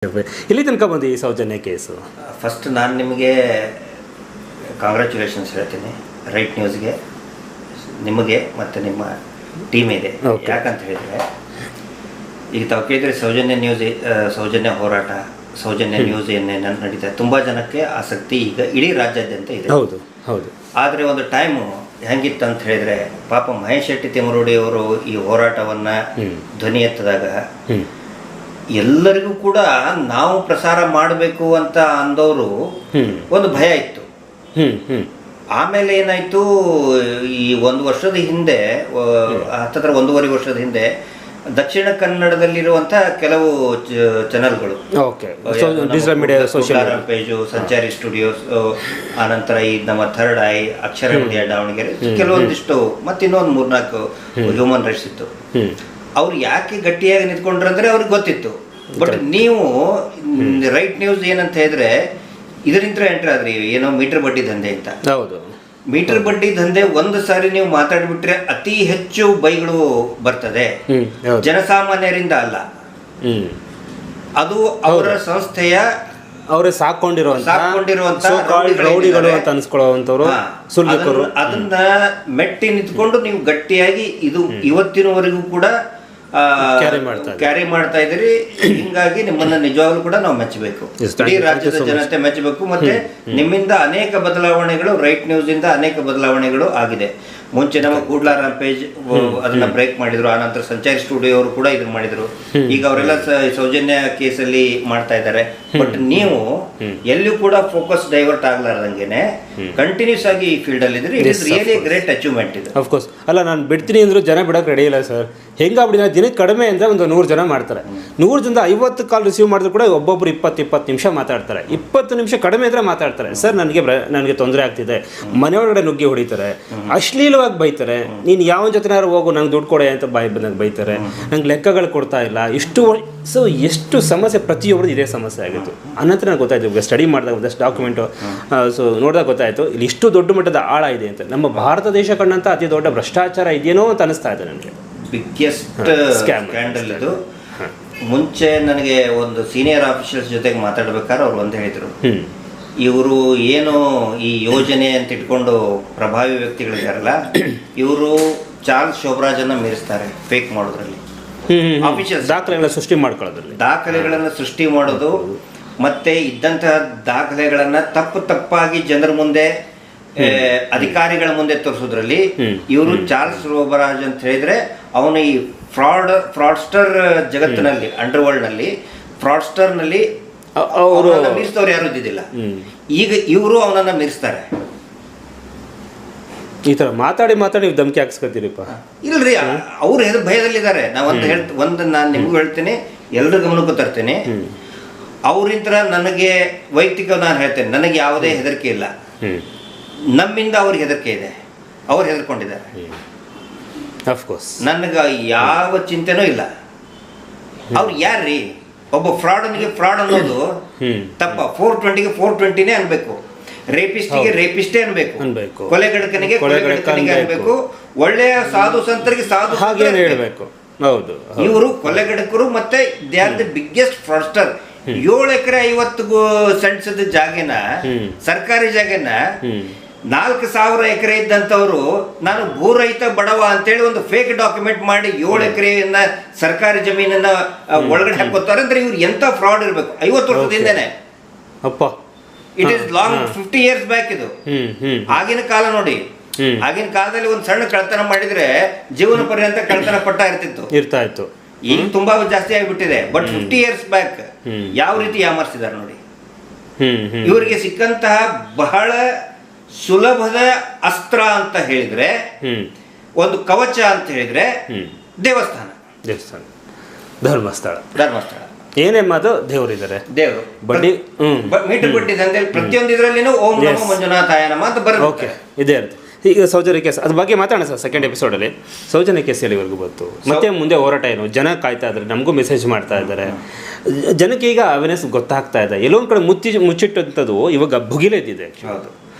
ಇಲ್ಲಿ ತನಕ ಬಂದು ಈ ಸೌಜನ್ಯ ಕೇಸು? ಫಸ್ಟ್ ನಾನು ನಿಮಗೆ ಕಾಂಗ್ರ್ಯಾಚುಲೇಷನ್ಸ್ ಹೇಳ್ತೀನಿ ರೈಟ್ ನ್ಯೂಸ್ಗೆ, ನಿಮಗೆ ಮತ್ತು ನಿಮ್ಮ ಟೀಮಿಗೆ. ಯಾಕಂತ ಹೇಳಿದರೆ ಈಗ ತಾವು ಕೇಳಿದರೆ ಸೌಜನ್ಯ ಹೋರಾಟ, ಸೌಜನ್ಯ ನ್ಯೂಸ್ ಏನೇನು ನಡೀತಾ ತುಂಬ ಜನಕ್ಕೆ ಆಸಕ್ತಿ ಈಗ ಇಡೀ ರಾಜ್ಯಾದ್ಯಂತ ಇದೆ. ಹೌದು ಹೌದು. ಆದರೆ ಒಂದು ಟೈಮು ಹೆಂಗಿತ್ತು ಅಂತ ಹೇಳಿದರೆ, ಪಾಪ ಮಹೇಶ್ ಶೆಟ್ಟಿ ತಿಮರೋಡಿ ಅವರು ಈ ಹೋರಾಟವನ್ನು ಧ್ವನಿ ಎತ್ತಿದಾಗ ಎಲ್ಲರಿಗೂ ಕೂಡ ನಾವು ಪ್ರಸಾರ ಮಾಡಬೇಕು ಅಂತ ಅಂದವರು ಒಂದು ಭಯ ಇತ್ತು. ಆಮೇಲೆ ಏನಾಯಿತು, ಈ ಒಂದು ವರ್ಷದ ಹಿಂದೆ, ಹತ್ತಿರ 1.5 ವರ್ಷದ ಹಿಂದೆ ದಕ್ಷಿಣ ಕನ್ನಡದಲ್ಲಿರುವಂಥ ಕೆಲವು ಚಾನಲ್ಗಳು, ಪೇಜು, ಸಂಚಾರಿ ಸ್ಟುಡಿಯೋಸ್, ಆನಂತರ ಈ ನಮ್ಮ third I, Akshara media Davanagere, ಕೆಲವೊಂದಿಷ್ಟು ಮತ್ತು ಇನ್ನೊಂದು 3-4 ಹ್ಯೂಮನ್ ರೈಟ್ಸ್ ಇತ್ತು. ಅವ್ರು ಯಾಕೆ ಗಟ್ಟಿಯಾಗಿ ನಿಂತ್ಕೊಂಡ್ರಂದ್ರೆ ಅವ್ರಿಗೆ ಗೊತ್ತಿತ್ತು. ಬಟ್ ನೀವು ರೈಟ್ ನ್ಯೂಸ್ ಏನಂತ ಹೇಳಿದ್ರೆ ಇದರಿಂದ ಎಂಟ್ರಿ ಆದ್ರಿ, ಏನೋ ಮೀಟರ್ ಬಡ್ಡಿ ದಂಧೆ ಅಂತ. ಹೌದು, ಮೀಟರ್ ಬಡ್ಡಿ ದಂಧೆ ಒಂದು ಸಾರಿ ನೀವು ಮಾತಾಡ್ಬಿಟ್ರೆ ಅತಿ ಹೆಚ್ಚು ಬೈಗಳು ಬರ್ತದೆ, ಜನಸಾಮಾನ್ಯರಿಂದ ಅಲ್ಲ. ಅದು ಅವರ ಸಂಸ್ಥೆಯ ಅವರೇ ಸಾಕೊಂಡಿರುವಂತ ಅದನ್ನ ಮೆಟ್ಟಿ ನಿಂತ್ಕೊಂಡು ನೀವು ಗಟ್ಟಿಯಾಗಿ ಇದು ಇವತ್ತಿನವರೆಗೂ ಕೂಡ ಕ್ಯಾರಿ ಮಾಡ್ತಾ ಇದ್ದೀರಿ. ಹಿಂಗಾಗಿ ನಿಮ್ಮನ್ನ ನಿಜವಾಗ್ಲೂ ಕೂಡ ನಾವು ಮೆಚ್ಚಬೇಕು, ಇಡೀ ರಾಜ್ಯದ ಜನತೆ ಮೆಚ್ಚಬೇಕು. ಮತ್ತೆ ನಿಮ್ಮಿಂದ ಅನೇಕ ಬದಲಾವಣೆಗಳು, ರೈಟ್ ನ್ಯೂಸ್ ಇಂದ ಅನೇಕ ಬದಲಾವಣೆಗಳು ಆಗಿದೆ. ಮುಂಚೆ ನಮ್ಮ ಕೂಡ್ಲಾ ರಾಂಪೇಜ್ ಅದನ್ನ ಬ್ರೇಕ್ ಮಾಡಿದ್ರು, ಆನಂತರ ಸಂಚಾರಿ ಸ್ಟುಡಿಯೋ ಅವರು ಕೂಡ ಇದನ್ನ ಮಾಡಿದ್ರು. ಈಗ ಅವರೆಲ್ಲ ಸೌಜನ್ಯ ಕೇಸಲ್ಲಿ ಮಾಡ್ತಾ ಇದ್ದಾರೆ. ಬಟ್ ನೀವು ಎಲ್ಲಿಯೂ ಕೂಡ ಫೋಕಸ್ ಡೈವರ್ಟ್ ಆಗ್ಲಾರ್ದಂಗೆನೆ ಕಂಟಿನ್ಯೂಸ್ ಆಗಿ ಈ ಫೀಲ್ಡ್ ಅಲ್ಲಿ ಇದ್ರಿ. It is really great achievement ಇದು. ಅಫ್ಕೋರ್ಸ್ ಅಲ್ಲ, ನಾನು ಬಿಡ್ತೀನಿ ಅಂದ್ರು ಜನ ಬಿಡಕ್ಕೆ ರೆಡಿ ಇಲ್ಲ ಸರ್. ಹೆಂಗಾಗ್ಬಿಟ್ಟಿದೆ, ದಿನಕ್ಕೆ ಕಡಿಮೆ ಅಂದರೆ ಒಂದು 100 ಜನ ಮಾಡ್ತಾರೆ. 100 ಜನದ 50 ಕಾಲ್ ರಿಸೀವ್ ಮಾಡಿದ್ರು ಕೂಡ ಒಬ್ಬೊಬ್ರು 20 ನಿಮಿಷ ಮಾತಾಡ್ತಾರೆ. 20 ನಿಮಿಷ ಕಡಿಮೆ ಇದ್ರೆ ಮಾತಾಡ್ತಾರೆ. ಸರ್ ನನಗೆ ತೊಂದರೆ ಆಗ್ತಿದೆ, ಮನೆಯೊಳಗಡೆ ನುಗ್ಗಿ ಹೊಡಿತಾರೆ, ಅಶ್ಲೀಲವಾಗಿ ಬೈತಾರೆ, ನೀನು ಯಾವ ಜೊತೆನಾರು ಹೋಗು ನಂಗೆ ದುಡ್ಡು ಕೊಡೆ ಅಂತ ಬಂದಾಗ ಬೈತಾರೆ, ನಂಗೆ ಲೆಕ್ಕಗಳು ಕೊಡ್ತಾ ಇಲ್ಲ. ಎಷ್ಟು ಸಮಸ್ಯೆ, ಪ್ರತಿಯೊಬ್ಬರು ಇದೇ ಸಮಸ್ಯೆ ಆಗಿತ್ತು. ಅನಂತರ ನನಗೆ ಗೊತ್ತಾಯ್ತು, ಸ್ಟಡಿ ಮಾಡಿದಾಗ ಒಂದಷ್ಟು ಡಾಕ್ಯುಮೆಂಟು ನೋಡಿದಾಗ ಗೊತ್ತಾಯಿತು ಇಲ್ಲಿ ಇಷ್ಟು ದೊಡ್ಡ ಮಟ್ಟದ ಆಳ ಇದೆ ಅಂತ. ನಮ್ಮ ಭಾರತ ದೇಶ ಕಂಡಂಥ ಅತಿ ದೊಡ್ಡ ಭ್ರಷ್ಟಾಚಾರ ಇದೆಯೇನೋ ಅಂತ ಅನಿಸ್ತಾ ಇದೆ ನನಗೆ. ಬಿಗ್ಗೆಸ್ಟ್ ಸ್ಕ್ಯಾಂಡಲ್ ಇದು. ಮುಂಚೆ ನನಗೆ ಒಂದು ಸೀನಿಯರ್ ಆಫೀಸರ್ಸ್ ಜೊತೆಗೆ ಮಾತಾಡ್ಬೇಕಾದ್ರೆ ಅವ್ರು ಒಂದು ಹೇಳಿದರು, ಇವರು ಏನು ಈ ಯೋಜನೆ ಅಂತ ಇಟ್ಕೊಂಡು ಪ್ರಭಾವಿ ವ್ಯಕ್ತಿಗಳಿದಾರಲ್ಲ, ಇವರು ಚಾರ್ಲ್ಸ್ ಶೋಭರಾಜನ್ನ ಮೀರಿಸ್ತಾರೆ ಫೇಕ್ ಮಾಡೋದ್ರಲ್ಲಿ. ಆಫೀಸರ್ಸ್ ದಾಖಲೆಗಳನ್ನು ಸೃಷ್ಟಿ ಮಾಡೋದು, ಮತ್ತೆ ಇದ್ದಂತಹ ದಾಖಲೆಗಳನ್ನ ತಪ್ಪಾಗಿ ಜನರ ಮುಂದೆ, ಅಧಿಕಾರಿಗಳ ಮುಂದೆ ತೋರಿಸೋದ್ರಲ್ಲಿ ಇವರು ಚಾರ್ಲ್ಸ್ ಶೋಭರಾಜ್ ಅಂತ ಹೇಳಿದ್ರೆ ಅವನು ಈ ಫ್ರಾಡ್ಸ್ಟರ್ ಜಗತ್ತಿನಲ್ಲಿ, ಅಂಡರ್ ವರ್ಲ್ಡ್ ನಲ್ಲಿ ಫ್ರಾಡ್ಸ್ಟರ್ ನಲ್ಲಿ ಮೀರಿಸಿದವ್ರು ಯಾರು ಇದ್ದಿದ್ದಿಲ್ಲ. ಈಗ ಇವರು ಅವನನ್ನ ಮೀರಿಸ್ತಾರೆ. ಈ ತರ ಮಾತಾಡಿ ನೀವು ಧಮಕಿ ಹಾಕ್ಸ್ಕೊತೀರಿಪ್ಪ. ಇಲ್ರಿ, ಅವ್ರು ಭಯದಲ್ಲಿದ್ದಾರೆ. ಒಂದು ನಾನು ನಿಮಗೂ ಹೇಳ್ತೀನಿ, ಎಲ್ಲರ ಗಮನಕ್ಕೂ ತರ್ತೇನೆ. ಅವ್ರಿಂತ ನನಗೆ ವೈಯಕ್ತಿಕ ನಾನು ಹೇಳ್ತೇನೆ, ನನಗೆ ಯಾವುದೇ ಹೆದರಿಕೆ ಇಲ್ಲ. ನಮ್ಮಿಂದ ಅವ್ರಿಗೆ ಹೆದರಿಕೆ ಇದೆ, ಅವ್ರು ಹೆದರ್ಕೊಂಡಿದ್ದಾರೆ. ನನಗೆ ಯಾವ ಚಿಂತೆನೂ ಇಲ್ಲ. ಅವ್ರು ಯಾರ್ರೀ? ಒಬ್ಬ ಫ್ರಾಡನಿಗೆ ಫ್ರಾಡ್ ಅನ್ನೋದು ತಪ್ಪ. 420ಗೆ 420ನೇ ಅನ್ಬೇಕು, ರೇಪಿಸ್ಟಿಗೆ ರೇಪಿಸ್ಟೇ ಅನ್ಬೇಕು, ಕೊಲೆಗಡಕನಿಗೆ ಅನ್ಬೇಕು, ಒಳ್ಳೆಯ ಸಾಧು ಸಂತರಿಗೆ ಸಾಧು ಹೇಳಬೇಕು. ಹೌದು, ಇವರು ಕೊಲೆಗಡಕರು ಮತ್ತೆ they are the biggest fraudster. 7 acre 50 cents ಜಾಗನ, ಸರ್ಕಾರಿ ಜಾಗನ 4,000 ಎಕರೆ ಇದ್ದಂಥವ್ರು ನಾನು ಭೂರಹಿತ ಬಡವ ಅಂತೇಳಿ ಒಂದು ಫೇಕ್ ಡಾಕ್ಯುಮೆಂಟ್ ಮಾಡಿ 7 ಎಕರೆಯನ್ನ ಸರ್ಕಾರಿ ಜಮೀನನ್ನ ಒಳಗಡೆ ಹಾಕೋತಾರೆ ಅಂದ್ರೆ ಇವ್ರು ಎಂತ ಫ್ರಾಡ್ ಇರ್ಬೇಕು. 50 ವರ್ಷದಿಂದನೇ ಅಪ್ಪ. It is long 50 years back ಇದು. ಆಗಿನ ಕಾಲ ನೋಡಿ, ಆಗಿನ ಕಾಲದಲ್ಲಿ ಒಂದು ಸಣ್ಣ ಕಳ್ತನ ಮಾಡಿದ್ರೆ ಜೀವನ ಪರ್ಯಂತ ಕಳ್ತನ ಪಟ್ಟ ಇರ್ತಾ ಇತ್ತು. ಈಗ ತುಂಬಾ ಜಾಸ್ತಿ ಆಗಿಬಿಟ್ಟಿದೆ. ಬಟ್ 50 years ಬ್ಯಾಕ್ ಯಾವ ರೀತಿ ಯಾಮರ್ಸಿದ್ದಾರೆ ನೋಡಿ. ಇವರಿಗೆ ಸಿಕ್ಕಂತಹ ಬಹಳ ಸುಲಭದ ಅಸ್ತ್ರ ಅಂತ ಹೇಳಿದ್ರೆ, ಒಂದು ಕವಚ ಅಂತ ಹೇಳಿದ್ರೆ ದೇವಸ್ಥಾನ, ಧರ್ಮಸ್ಥಳ. ಏನೇ ಮಾತು, ದೇವರು ಬಡ್ಡಿ, ಮೀಟರ್ ಬಡ್ಡಿ ದಂಧೆ ಪ್ರತಿಯೊಂದು ಇದರಲ್ಲಿನೂ ಓಂ ನಮೋ ಮಂಜುನಾಥಾಯ ನಮಃ ಅಂತ ಬರುತ್ತೆ. ಇದೇ ಇರುತ್ತೆ. ಈಗ ಸೌಜನ್ಯ ಕೇಸ್ ಅದ್ರ ಬಗ್ಗೆ ಮಾತಾಡೋಣ ಸರ್. ಸೆಕೆಂಡ್ ಎಪಿಸೋಡಲ್ಲಿ ಸೌಜನ್ಯ ಕೇಸ್ ಎಲ್ಲಿವರೆಗೂ ಬಂತು, ಮತ್ತೆ ಮುಂದೆ ಹೋರಾಟ ಏನು, ಜನ ಕಾಯ್ತಾ ಇದ್ದಾರೆ, ನಮಗೂ ಮೆಸೇಜ್ ಮಾಡ್ತಾ ಇದ್ದಾರೆ. ಜನಕ್ಕೆ ಈಗ ಅವೇರ್ನೆಸ್ ಗೊತ್ತಾಗ್ತಾ ಇದೆ. ಎಲ್ಲೊಂದು ಕಡೆ ಮುಚ್ಚಿಟ್ಟಂಥದ್ದು ಇವಾಗ ಭುಗಿಲೆದ್ದಿದೆ. ಹೌದು,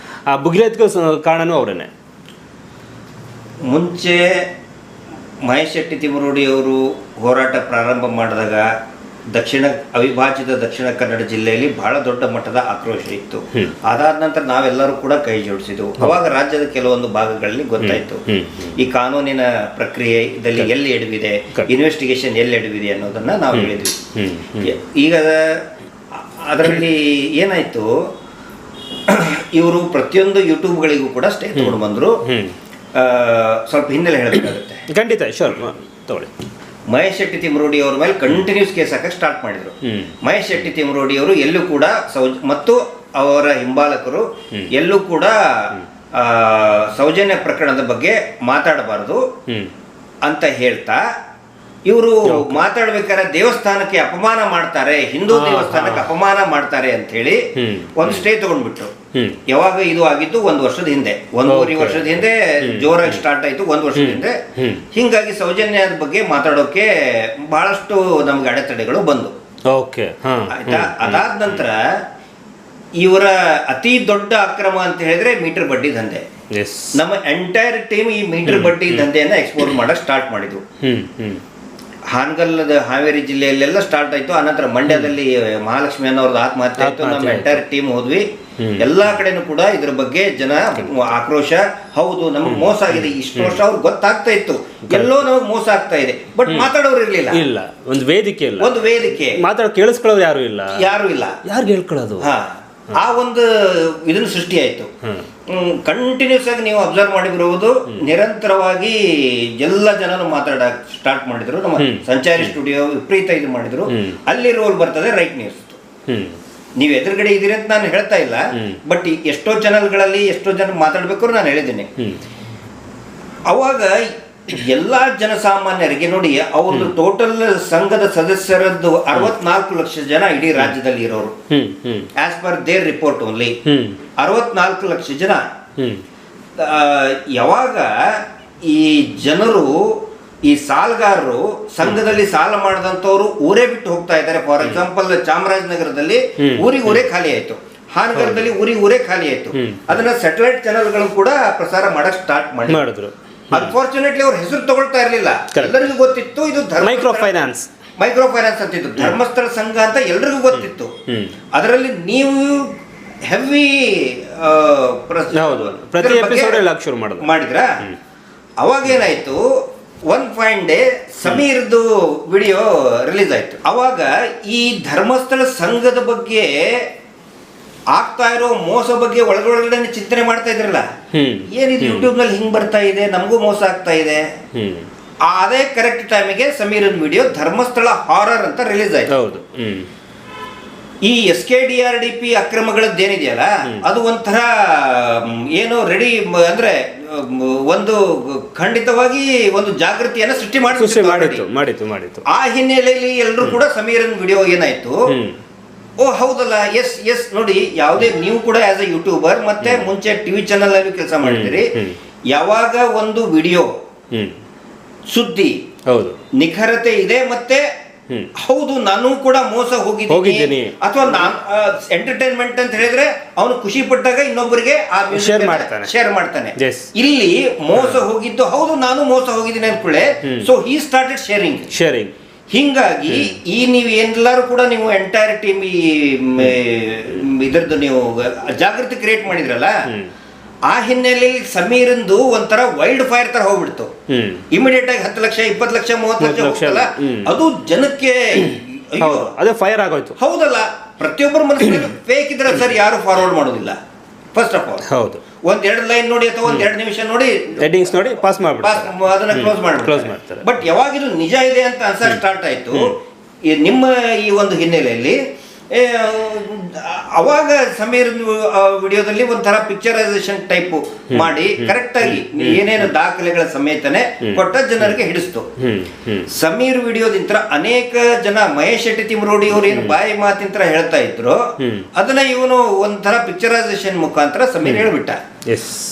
ಆ ಭುಗಿಲೆದ್ಕೋ ಕಾರಣನೂ ಅವರೇನೆ. ಮುಂಚೆ ಮಹೇಶ್ ಶೆಟ್ಟಿ ತಿಮರೋಡಿ ಅವರು ಹೋರಾಟ ಪ್ರಾರಂಭ ಮಾಡಿದಾಗ ಅವಿಭಾಜಿತ ದಕ್ಷಿಣ ಕನ್ನಡ ಜಿಲ್ಲೆಯಲ್ಲಿ ಬಹಳ ದೊಡ್ಡ ಮಟ್ಟದ ಆಕ್ರೋಶ ಇತ್ತು. ಅದಾದ ನಂತರ ನಾವೆಲ್ಲರೂ ಕೂಡ ಕೈ ಜೋಡಿಸಿದ್ವು. ಅವಾಗ ರಾಜ್ಯದ ಕೆಲವೊಂದು ಭಾಗಗಳಲ್ಲಿ ಗೊತ್ತಾಯ್ತು ಈ ಕಾನೂನಿನ ಪ್ರಕ್ರಿಯೆಯಲ್ಲಿ ಎಲ್ಲಿ ಎಡವಿದೆ, ಇನ್ವೆಸ್ಟಿಗೇಷನ್ ಎಲ್ಲಿ ಎಡವಿದೆ ಅನ್ನೋದನ್ನ ನಾವು ಹೇಳಿದ್ವಿ. ಈಗ ಅದರಲ್ಲಿ ಏನಾಯ್ತು, ಇವರು ಪ್ರತಿಯೊಂದು ಯೂಟ್ಯೂಬ್ಗಳಿಗೂ ಕೂಡ ಸ್ಟೇ ತಗೊಂಡು ಬಂದ್ರು. ಸ್ವಲ್ಪ ಹಿನ್ನೆಲೆ ಹೇಳಬೇಕಾಗುತ್ತೆ. ಖಂಡಿತ, ಶೋರ್ ತಗೊಳ್ಳಿ. ಮಹೇಶ್ ಶೆಟ್ಟಿ ತಿಮರೋಡಿ ಅವರ ಮೇಲೆ ಕಂಟಿನ್ಯೂಸ್ ಕೇಸ್ ಹಾಕಕ್ಕೆ ಸ್ಟಾರ್ಟ್ ಮಾಡಿದ್ರು. ಮಹೇಶ್ ಶೆಟ್ಟಿ ತಿಮರೋಡಿ ಅವರು ಎಲ್ಲೂ ಕೂಡ ಮತ್ತು ಅವರ ಹಿಂಬಾಲಕರು ಎಲ್ಲೂ ಕೂಡ ಸೌಜನ್ಯ ಪ್ರಕರಣದ ಬಗ್ಗೆ ಮಾತಾಡಬಾರದು ಅಂತ ಹೇಳ್ತಾ ಇವರು ಮಾತಾಡ್ಬೇಕಾದ್ರೆ ದೇವಸ್ಥಾನಕ್ಕೆ ಅಪಮಾನ ಮಾಡ್ತಾರೆ, ಹಿಂದೂ ದೇವಸ್ಥಾನಕ್ಕೆ ಅಪಮಾನ ಮಾಡ್ತಾರೆ ಅಂತ ಹೇಳಿ ಒಂದು ಸ್ಟೇ ತಗೊಂಡ್ಬಿಟ್ರು. ಯಾವಾಗ ಇದು ಆಗಿದ್ದು 1 ವರ್ಷದ ಹಿಂದೆ, 1.5 ವರ್ಷದ ಹಿಂದೆ ಜೋರಾಗಿ ಸ್ಟಾರ್ಟ್ ಆಯ್ತು. 1 ವರ್ಷದ ಹಿಂದೆ. ಹಿಂಗಾಗಿ ಸೌಜನ್ಯದ ಬಗ್ಗೆ ಮಾತಾಡೋಕೆ ಬಹಳಷ್ಟು ನಮ್ಗೆ ಅಡೆತಡೆಗಳು ಬಂದು ಆಯ್ತಾ. ಅದಾದ ನಂತರ ಇವರ ಅತಿ ದೊಡ್ಡ ಅಕ್ರಮ ಅಂತ ಹೇಳಿದ್ರೆ ಮೀಟರ್ ಬಡ್ಡಿ ದಂಧೆ. ನಮ್ಮ ಎಂಟೈರ್ ಟೀಮ್ ಈ ಮೀಟರ್ ಬಡ್ಡಿ ದಂಧೆಯನ್ನ ಎಕ್ಸ್ಪೋರ್ಟ್ ಮಾಡಕ್ ಸ್ಟಾರ್ಟ್ ಮಾಡಿದ್ವು. ಹಾನಗಲ್ಲದ ಹಾವೇರಿ ಜಿಲ್ಲೆಯಲ್ಲೆಲ್ಲ ಸ್ಟಾರ್ಟ್ ಆಯ್ತು. ಆನಂತರ ಮಂಡ್ಯದಲ್ಲಿ ಮಹಾಲಕ್ಷ್ಮಿ ಅನ್ನೋರ್ದು ಆತ್ಮಹತ್ಯೆ ಆಯ್ತು. ನಮ್ಮ ಎಂಟೈರ್ ಟೀಮ್ ಹೋದ್ವಿ. ಎಲ್ಲಾ ಕಡೆನೂ ಕೂಡ ಇದ್ರ ಬಗ್ಗೆ ಜನ ಆಕ್ರೋಶ, ಹೌದು ನಮಗ್ ಮೋಸ ಆಗಿದೆ, ಇಷ್ಟು ವರ್ಷ ಅವ್ರಿಗೆ ಗೊತ್ತಾಗ್ತಾ ಇತ್ತು, ಎಲ್ಲೋ ನಮಗ್ ಮೋಸ ಆಗ್ತಾ ಇದೆ, ಬಟ್ ಮಾತಾಡೋರು ಇರ್ಲಿಲ್ಲ. ಒಂದು ವೇದಿಕೆ ಇಲ್ಲ, ಒಂದು ವೇದಿಕೆ ಮಾತಾಡೋ ಕೇಳಿಸ್ಕೊಳ್ಳೋರು ಯಾರು ಇಲ್ಲ. ಯಾರು ಹೇಳ್ಕೊಳ್ಳೋದು? ಆ ಒಂದು ಇದನ್ನು ಸೃಷ್ಟಿ ಆಯ್ತು. ಕಂಟಿನ್ಯೂಸ್ ಆಗಿ ನೀವು ಅಬ್ಸರ್ವ್ ಮಾಡಿಬಿರುವುದು, ನಿರಂತರವಾಗಿ ಎಲ್ಲ ಜನನು ಮಾತಾಡಕ್ ಸ್ಟಾರ್ಟ್ ಮಾಡಿದ್ರು. ನಮ್ಮ ಸಂಚಾರಿ ಸ್ಟುಡಿಯೋ ವಿಪರೀತ ಇದು ಮಾಡಿದ್ರು. ಅಲ್ಲಿ ರೋಲ್ ಬರ್ತದೆ ರೈಟ್ ನ್ಯೂಸ್. ನೀವು ಎದುರುಗಡೆ ಇದೀರಿ ಅಂತ ನಾನು ಹೇಳ್ತಾ ಇಲ್ಲ, ಬಟ್ ಎಷ್ಟೋ ಚಾನಲ್ಗಳಲ್ಲಿ ಎಷ್ಟೋ ಜನ ಮಾತಾಡ್ಬೇಕು ನಾನು ಹೇಳಿದ್ದೀನಿ. ಅವಾಗ ಎಲ್ಲಾ ಜನಸಾಮಾನ್ಯರಿಗೆ ನೋಡಿ, ಅವ್ರದ್ದು ಟೋಟಲ್ ಸಂಘದ ಸದಸ್ಯರದ್ದು 64 ಲಕ್ಷ ಜನ ಇಡೀ ರಾಜ್ಯದಲ್ಲಿ ಇರೋರು. As per there report only 64 lakh ಜನ. ಯಾವಾಗ ಈ ಜನರು, ಈ ಸಾಲಗಾರರು ಸಂಘದಲ್ಲಿ ಸಾಲ ಮಾಡಿದಂಥವ್ರು ಊರೇ ಬಿಟ್ಟು ಹೋಗ್ತಾ ಇದ್ದಾರೆ. ಫಾರ್ ಎಕ್ಸಾಂಪಲ್ ಚಾಮರಾಜನಗರದಲ್ಲಿ ಊರೇ ಖಾಲಿ ಆಯ್ತು, ಹಾನಗರದಲ್ಲಿ ಊರೇ ಖಾಲಿ ಆಯ್ತು. ಅದನ್ನ ಸ್ಯಾಟಲೈಟ್ ಚಾನೆಲ್ಗಳನ್ನು ಕೂಡ ಪ್ರಸಾರ ಮಾಡಕ್ ಸ್ಟಾರ್ಟ್ ಮಾಡಿದ್ರು. ಅನ್ಫಾರ್ಚುನೇಟ್ಲಿ ಅವ್ರ ಹೆಸರು ತಗೊಳ್ತಾ ಇರಲಿಲ್ಲ. ಎಲ್ಲರಿಗೂ ಗೊತ್ತಿತ್ತು ಇದು ಮೈಕ್ರೋ ಫೈನಾನ್ಸ್ ಅಂತಿತ್ತು, ಧರ್ಮಸ್ಥಳ ಸಂಘ ಅಂತ ಎಲ್ರಿಗೂ ಗೊತ್ತಿತ್ತು. ಅದರಲ್ಲಿ ನೀವು ಹೆವಿ ಮಾಡಿದ್ರ. ಅವಾಗ ಏನಾಯ್ತು, ಒನ್ ಫೈನ್ ಡೇ ಸಮೀರ್ದು ವಿಡಿಯೋ ರಿಲೀಸ್ ಆಯ್ತು. ಅವಾಗ ಈ ಧರ್ಮಸ್ಥಳ ಸಂಘದ ಬಗ್ಗೆ ಆಗ್ತಾ ಇರೋ ಮೋಸ ಬಗ್ಗೆ ಒಳಗೊಳಗಡೆ ಚಿಂತನೆ ಮಾಡ್ತಾ ಇದ್ರಲ್ಲ, ಏನಿದು ಯೂಟ್ಯೂಬ್ ನಲ್ಲಿ ಹಿಂಗ್ ಬರ್ತಾ ಇದೆ, ನಮಗೂ ಮೋಸ ಆಗ್ತಾ ಇದೆ. ಅದೇ ಕರೆಕ್ಟ್ ಟೈಮಿಗೆ ಸಮೀರನ್ ವಿಡಿಯೋ ಧರ್ಮಸ್ಥಳ ಹಾರರ್ ಅಂತ ರಿಲೀಸ್ ಆಯ್ತು. ಈ SKDRDP ಅಕ್ರಮಗಳದ್ದೇನಿದೆಯಲ್ಲ, ಅದು ಒಂಥರ ಏನೋ ರೆಡಿ ಅಂದ್ರೆ ಒಂದು ಖಂಡಿತವಾಗಿ ಒಂದು ಜಾಗೃತಿಯನ್ನ ಸೃಷ್ಟಿ ಮಾಡಿತ್ತು. ಆ ಹಿನ್ನೆಲೆಯಲ್ಲಿ ಎಲ್ಲರೂ ಕೂಡ ಸಮೀರನ್ ವಿಡಿಯೋ ಏನಾಯ್ತು, ಓ ಹೌದಲ್ಲ, ಎಸ್ ನೋಡಿ, ಯಾವುದೇ ನೀವು ಕೂಡ ಆಸ್ ಎ ಯೂಟ್ಯೂಬರ್ ಮತ್ತೆ ಮುಂಚೆ ಟಿವಿ ಚಾನಲ್ ಅಲ್ಲಿ ಕೆಲಸ ಮಾಡಿದಿರಿ, ಯಾವಾಗ ಒಂದು ವಿಡಿಯೋ ಸುದ್ದಿ ನಿಖರತೆ ಇದೆ ಮತ್ತೆ ಹೌದು ನಾನು ಕೂಡ ಮೋಸ ಹೋಗಿದ್ದೀನಿ ಅಥವಾ ನಾನು ಎಂಟರ್ಟೈನ್ಮೆಂಟ್ ಅಂತ ಹೇಳಿದ್ರೆ ಅವನು ಖುಷಿ ಪಟ್ಟಾಗ ಇನ್ನೊಬ್ಬರಿಗೆ ಶೇರ್ ಮಾಡ್ತಾನೆ. ಇಲ್ಲಿ ಮೋಸ ಹೋಗಿದ್ದು ಹೌದು ನಾನು ಮೋಸ ಹೋಗಿದ್ದೀನಿ ಅನ್ಕೊಳ್ಳೆ, ಸೊ ಹಿ ಸ್ಟಾರ್ಟೆಡ್ ಶೇರಿಂಗ್. ಹಿಂಗಾಗಿ ಈ ನೀವು ಎಲ್ಲರೂ ಕೂಡ ನೀವು ಎಂಟೈರ್ ಟೀಮ್ ಈ ಇದರದ್ದು ನೀವು ಜಾಗೃತಿ ಕ್ರಿಯೇಟ್ ಮಾಡಿದ್ರಲ್ಲ, ಆ ಹಿನ್ನೆಲೆಯಲ್ಲಿ ಸಮೀರಂದು ಒಂಥರ ವೈಲ್ಡ್ ಫೈರ್ ತರ ಹೋಗ್ಬಿಡ್ತು. ಇಮಿಡಿಯೇಟ್ ಆಗಿ 10 ಲಕ್ಷ 20 ಲಕ್ಷ 30 ಲಕ್ಷ ಹೋಗ್ತಲ್ಲ, ಅದು ಜನಕ್ಕೆ ಅದೇ ಫೈರ್ ಆಗೋಯ್ತು. ಹೌದಲ್ಲ, ಪ್ರತಿಯೊಬ್ಬರ ಮನಸ್ಸಿನಲ್ಲಿ ಫೇಕ್ ಇದ್ರೆ ಸರ್ ಯಾರು ಫಾರ್ವರ್ಡ್ ಮಾಡೋದಿಲ್ಲ. ಫಸ್ಟ್ ಆಫ್ ಆಲ್ ಹೌದು, 1-2 ಲೈನ್ ನೋಡಿ ಅಥವಾ 1-2 ನಿಮಿಷ ನೋಡಿ ಹೆಡ್ಡಿಂಗ್ಸ್ ನೋಡಿ ಪಾಸ್ ಅದನ್ನ ಕ್ಲೋಸ್ ಮಾಡ್ತಾರೆ. ಬಟ್ ಯಾವಾಗ ಇದು ನಿಜ ಇದೆ ಅಂತ ಅನ್ಸಕ್ ಸ್ಟಾರ್ಟ್ ಆಯ್ತು ನಿಮ್ಮ ಈ ಒಂದು ಹಿನ್ನೆಲೆಯಲ್ಲಿ, ಅವಾಗ ಸಮೀರ್ ವಿಡಿಯೋದಲ್ಲಿ ಒಂಥರ ಪಿಕ್ಚರೈಸೇಷನ್ ಟೈಪ್ ಮಾಡಿ ಕರೆಕ್ಟ್ ಆಗಿ ಏನೇನು ದಾಖಲೆಗಳ ಸಮೇತನೆ ಕೊಟ್ಟ ಜನರಿಗೆ ಹಿಡಿಸ್ತು. ಸಮೀರ್ ವಿಡಿಯೋದಿಂತ ಅನೇಕ ಜನ ಮಹೇಶ್ ಶೆಟ್ಟಿ ತಿಮರೋಡಿ ಅವರು ಏನು ಬಾಯಿ ಮಾತಿಂತರ ಹೇಳ್ತಾ ಇದ್ರು, ಅದನ್ನ ಇವನು ಒಂಥರ ಪಿಕ್ಚರೈಸೇಷನ್ ಮುಖಾಂತರ ಸಮೀರ್ ಹೇಳ್ಬಿಟ್ಟ.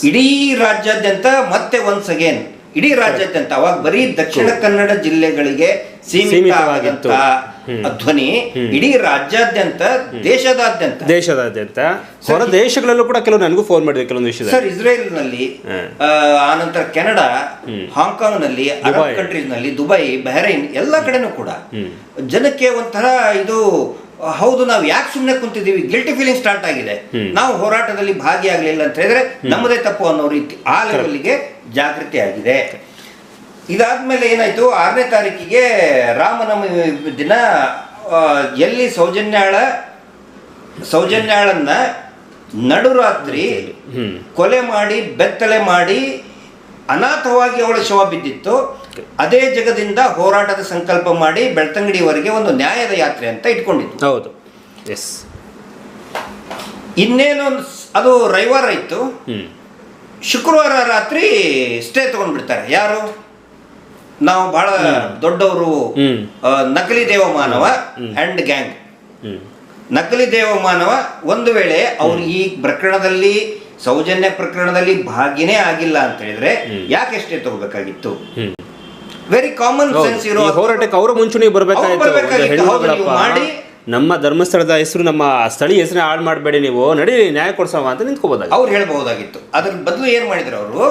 ಇಡೀ ರಾಜ್ಯಾದ್ಯಂತ ಮತ್ತೆ ಒನ್ಸ್ ಅಗೇನ್ ಇಡೀ ರಾಜ್ಯಾದ್ಯಂತ, ಅವಾಗ ಬರೀ ದಕ್ಷಿಣ ಕನ್ನಡ ಜಿಲ್ಲೆಗಳಿಗೆ ಸೀಮಿತವಾಗಿತ್ತು. ಧ್ವನಿ ಇಡೀ ರಾಜ್ಯಾದ್ಯಂತ ದೇಶದಾದ್ಯಂತ ಹೊರ ದೇಶಗಳಲ್ಲೂ ಕೂಡ ಕೆಲವು ನನಗೂ ಫೋನ್ ಮಾಡಿದೆ ಕೆಲವೊಂದು ವಿಷಯ ಸರ್. ಇಸ್ರೇಲ್ ನಲ್ಲಿ, ಆನಂತರ ಕೆನಡಾ, ಹಾಂಗ್ಕಾಂಗ್ ನಲ್ಲಿ, ಅರಬ್ ಕಂಟ್ರೀಸ್ ನಲ್ಲಿ, ದುಬೈ, ಬಹರೈನ್ ಎಲ್ಲ ಕಡೆನೂ ಕೂಡ ಜನಕ್ಕೆ ಒಂಥರ ಇದು ಹೌದು ನಾವು ಯಾಕೆ ಸುಮ್ಮನೆ ಕುಂತಿದ್ದೀವಿ, ಗಿಲ್ಟಿ ಫೀಲಿಂಗ್ ಸ್ಟಾರ್ಟ್ ಆಗಿದೆ. ನಾವು ಹೋರಾಟದಲ್ಲಿ ಭಾಗಿಯಾಗಲಿಲ್ಲ ಅಂತ ಹೇಳಿದ್ರೆ ನಮ್ಮದೇ ತಪ್ಪು ಅನ್ನೋ ರೀತಿ ಆ ಲೆವೆಲ್ಗೆ ಜಾಗೃತಿ ಆಗಿದೆ. ಇದಾದ್ಮೇಲೆ ಏನಾಯ್ತು, 6ನೇ ತಾರೀಕಿಗೆ ರಾಮನವಮಿ ದಿನ ಎಲ್ಲಿ ಸೌಜನ್ಯಾಳನ್ನ ನಡುರಾತ್ರಿ ಕೊಲೆ ಮಾಡಿ ಬೆತ್ತಲೆ ಮಾಡಿ ಅನಾಥವಾಗಿ ಅವಳ ಶವ ಬಿದ್ದಿತ್ತು. ಅದೇ ಜಗದಿಂದ ಹೋರಾಟದ ಸಂಕಲ್ಪ ಮಾಡಿ ಬೆಳ್ತಂಗಡಿವರೆಗೆ ಒಂದು ನ್ಯಾಯದ ಯಾತ್ರೆ ಅಂತ ಇಟ್ಕೊಂಡಿತ್ತು. ಹೌದು, ಎಸ್. ಇನ್ನೇನು ಅದು ರವಿವಾರ ಇತ್ತು. ಶುಕ್ರವಾರ ರಾತ್ರಿ ಸ್ಟೇ ತಗೊಂಡ್ಬಿಡ್ತಾರೆ. ಯಾರು? ನಾವು ಬಹಳ ದೊಡ್ಡವರು, ನಕಲಿ ದೇವಮಾನವ ಅಂಡ್ ಗ್ಯಾಂಗ್. ನಕಲಿ ದೇವಮಾನವ ಒಂದು ವೇಳೆ ಅವ್ರು ಈ ಪ್ರಕರಣದಲ್ಲಿ, ಸೌಜನ್ಯ ಪ್ರಕರಣದಲ್ಲಿ ಭಾಗಿನೇ ಆಗಿಲ್ಲ ಅಂತ ಹೇಳಿದ್ರೆ ಯಾಕೆ ಸ್ಟೇ ತಗೋಬೇಕಾಗಿತ್ತು? ವೆರಿ ಕಾಮನ್ ಸೆನ್ಸ್ ಇರೋ ಹೋರಾಟಕ್ಕೆ ಅವರು ಮುಂಚೂಣಿಗೆ ಬರಬೇಕಾಗಿತ್ತು. ಮಾಡಿ ನಮ್ಮ ಧರ್ಮಸ್ಥಳದ ಹೆಸರು, ನಮ್ಮ ಸ್ಥಳೀಯ ಹೆಸರು ಹಾಳು ಮಾಡಬೇಡಿ, ನೀವು ನಡಿ ನ್ಯಾಯ ಕೊಡ್ಸವ ಅಂತ ನಿಂತ್ಕೋಬೋದಾಗಿತ್ತು. ಅವ್ರು ಹೇಳ್ಬಹುದಾಗಿತ್ತು. ಅದ್ರ ಬದಲು ಏನ್ ಮಾಡಿದ್ರು ಅವರು,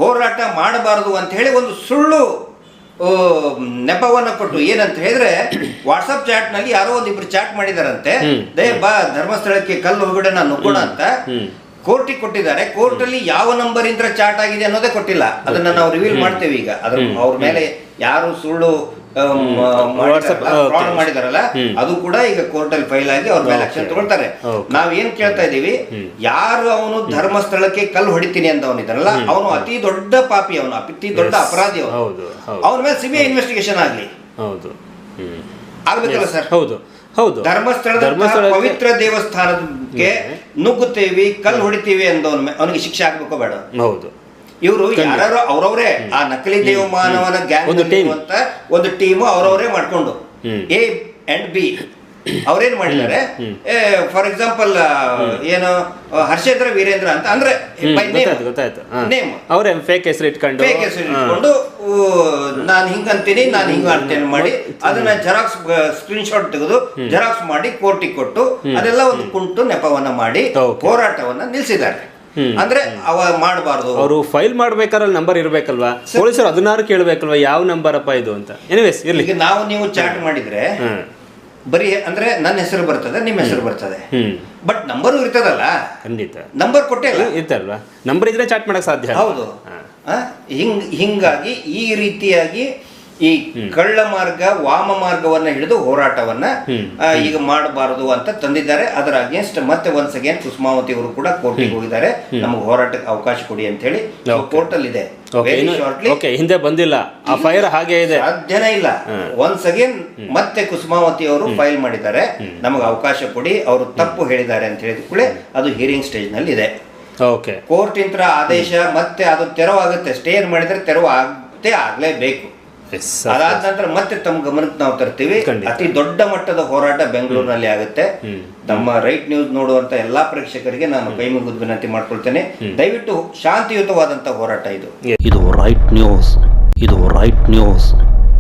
ಹೋರಾಟ ಮಾಡಬಾರದು ಅಂತ ಹೇಳಿ ಒಂದು ಸುಳ್ಳು ನೆಪವನ್ನ ಕೊಟ್ಟು, ಏನಂತ ಹೇಳಿದ್ರೆ ವಾಟ್ಸಪ್ ಚಾಟ್ ನಲ್ಲಿ ಯಾರೋ ಒಂದಿಬ್ರು ಚಾಟ್ ಮಾಡಿದಾರಂತೆ, ದೇ ಬಾ ಧರ್ಮಸ್ಥಳಕ್ಕೆ ಕಲ್ಲು ಹೋಗೋಣ ನುಗ್ಗೋಣ ಅಂತ ಕೋರ್ಟಿಗೆ ಕೊಟ್ಟಿದ್ದಾರೆ. ಕೋರ್ಟ್ ಅಲ್ಲಿ ಯಾವ ನಂಬರ್ ಇಂದ ಚಾಟ್ ಆಗಿದೆ ಅನ್ನೋದೇ ಕೊಟ್ಟಿಲ್ಲ. ಅದನ್ನ ನಾವು ರಿವೀಲ್ ಮಾಡ್ತೇವೆ ಈಗ. ಅದ್ರ ಅವ್ರ ಮೇಲೆ ಯಾರು ಸುಳ್ಳು ಮಾಡಿದಾರಲ್ಲ ಅದು ಕೂಡ ಈಗ ಕೋರ್ಟ್ ಅಲ್ಲಿ ಫೈಲ್ ಆಗಿ ಅವ್ರ ಮೇಲೆ ಆಕ್ಷನ್ ತಗೊಳ್ತಾರೆ. ನಾವ್ ಏನ್ ಕೇಳ್ತಾ ಇದೀವಿ, ಯಾರು ಅವನು ಧರ್ಮಸ್ಥಳಕ್ಕೆ ಕಲ್ಲು ಹೊಡಿತೀನಿ ಅಂತ ಅವನಿದ್ದಾರಲ್ಲ, ಅವನು ಅತಿ ದೊಡ್ಡ ಪಾಪಿ, ಅವನು ಅತಿ ದೊಡ್ಡ ಅಪರಾಧಿ. ಅವನ ಮೇಲೆ ಸಿಬಿಐ ಇನ್ವೆಸ್ಟಿಗೇಷನ್ ಆಗ್ಲಿ. ಆಗ್ಬೇಕಲ್ಲ ಸರ್? ಹೌದು. ಧರ್ಮಸ್ಥಳದ ಪವಿತ್ರ ದೇವಸ್ಥಾನಕ್ಕೆ ನುಗ್ಗುತ್ತೇವಿ, ಕಲ್ಲು ಹೊಡಿತೀವಿ ಅಂದವನ ಅವನಿಗೆ ಶಿಕ್ಷೆ ಆಗ್ಬೇಕೋ ಬೇಡ? ಹೌದು. ಇವರು ಯಾರು ಅವ್ರವ್ರೇ ಆ ನಕಲಿ ದೇವಮಾನವನ ಗ್ಯಾಂಗ್ ಅಂತ ಒಂದು ಟೀಮು ಅವ್ರವರೇ ಮಾಡ್ಕೊಂಡು ಎ ಅಂಡ್ ಬಿ ಅವ್ರೇನ್ ಮಾಡಿದ್ದಾರೆ. ಫಾರ್ ಎಕ್ಸಾಂಪಲ್ ಏನು ಹರ್ಷೇಂದ್ರ ವೀರೇಂದ್ರ ಅಂತ ಅಂದ್ರೆ ನೇಮ್ ಅವರೇ ಫೇಕ್ ಹೆಸರು ಇಟ್ಕೊಂಡು ನಾನು ಹಿಂಗಂತೀನಿ ನಾನು ಹಿಂಗ ಅಂತೇನೆ ಮಾಡಿ ಅದನ್ನ ಜೆರಾಕ್ಸ್ ಸ್ಕ್ರೀನ್ ಶಾಟ್ ತೆಗೆದು ಜೆರಾಕ್ಸ್ ಮಾಡಿ ಕೋರ್ಟಿಗೆ ಕೊಟ್ಟು ಅದೆಲ್ಲ ಒಂದು ಕುಂಟು ನೆಪವನ್ನ ಮಾಡಿ ಹೋರಾಟವನ್ನ ನಿಲ್ಸಿದ್ದಾರೆ. ಅಂದ್ರೆ ಅವ ಮಾಡಬಾರ್ದು. ಅವರು ಫೈಲ್ ಮಾಡ್ಬೇಕಾದ್ರೆ ನಂಬರ್ ಇರ್ಬೇಕಲ್ವಾ, ಪೊಲೀಸರು ಅದನ್ನಾರು ಕೇಳ್ಬೇಕಲ್ವಾ ಯಾವ ನಂಬರ್ ಅಪ್ಪ ಇದು ಅಂತ. ಎನಿವೇಸ್ ಇರ್ಲಿ. ಈಗ ನಾವು ನೀವು ಚಾಟ್ ಮಾಡಿದ್ರೆ ಬರೀ ಅಂದ್ರೆ ನನ್ನ ಹೆಸರು ಬರ್ತದೆ, ನಿಮ್ಮ ಹೆಸರು ಬರ್ತದೆ, ಬಟ್ ನಂಬರು ಇರ್ತದಲ್ಲ. ಖಂಡಿತ ನಂಬರ್ ಕೊಟ್ಟೆ ಇರ್ತಲ್ವಾ, ನಂಬರ್ ಇದ್ರೆ ಚಾಟ್ ಮಾಡಕ್ ಸಾಧ್ಯ. ಹೌದು. ಹಿಂಗಾಗಿ ಈ ರೀತಿಯಾಗಿ ಈ ಕಳ್ಳ ಮಾರ್ಗ ವಾಮ ಮಾರ್ಗವನ್ನ ಹಿಡಿದು ಹೋರಾಟವನ್ನ ಈಗ ಮಾಡಬಾರದು ಅಂತ ತಂದಿದ್ದಾರೆ. ಅದರ ಅಗೇನ್ಸ್ಟ್ ಮತ್ತೆ ಒನ್ಸ್ ಅಗೇನ್ ಕುಸುಮಾವತಿ ಅವರು ಕೂಡ ಕೋರ್ಟಿಗೆ ಹೋಗಿದ್ದಾರೆ, ನಮಗೆ ಹೋರಾಟಕ್ಕೆ ಅವಕಾಶ ಕೊಡಿ ಅಂತ ಹೇಳಿ. ಕೋರ್ಟ್ ಅಲ್ಲಿ ಇದೆ, ಹಿಂದೆ ಬಂದಿಲ್ಲ, ಆ ಫೈರ್ ಹಾಗೆ ಇದೆ, ಸಾಧ್ಯನೇ ಇಲ್ಲ. ಒನ್ಸ್ ಅಗೇನ್ ಮತ್ತೆ ಕುಸುಮಾವತಿ ಅವರು ಫೈಲ್ ಮಾಡಿದ್ದಾರೆ, ನಮಗೆ ಅವಕಾಶ ಕೊಡಿ, ಅವರು ತಪ್ಪು ಹೇಳಿದ್ದಾರೆ ಅಂತ ಹೇಳಿದ ಕೂಡ ಅದು ಹಿಯರಿಂಗ್ ಸ್ಟೇಜ್ ನಲ್ಲಿ ಇದೆ. ಕೋರ್ಟ್ ಇಂತ್ರ ಆದೇಶ ಮತ್ತೆ ಅದು ತೆರವಾಗುತ್ತೆ. ಸ್ಟೇ ಮಾಡಿದ್ರೆ ತೆರವು ಆಗ್ಲೇಬೇಕು. ಅದಾದ ನಂತರ ಮತ್ತೆ ತಮ್ಮ ಗಮನಕ್ಕೆ ನಾವು ತರ್ತೀವಿ. ಅತಿ ದೊಡ್ಡ ಮಟ್ಟದ ಹೋರಾಟ ಬೆಂಗಳೂರಿನಲ್ಲಿ ಆಗುತ್ತೆ. ನಮ್ಮ ರೈಟ್ ನ್ಯೂಸ್ ನೋಡುವಂತ ಎಲ್ಲಾ ಪ್ರೇಕ್ಷಕರಿಗೆ ನಾನು ಕೈ ಮುಗಿದು ವಿನಂತಿ ಮಾಡ್ಕೊಳ್ತೇನೆ, ದಯವಿಟ್ಟು ಶಾಂತಿಯುತವಾದಂತ ಹೋರಾಟ ಇದು. Right news.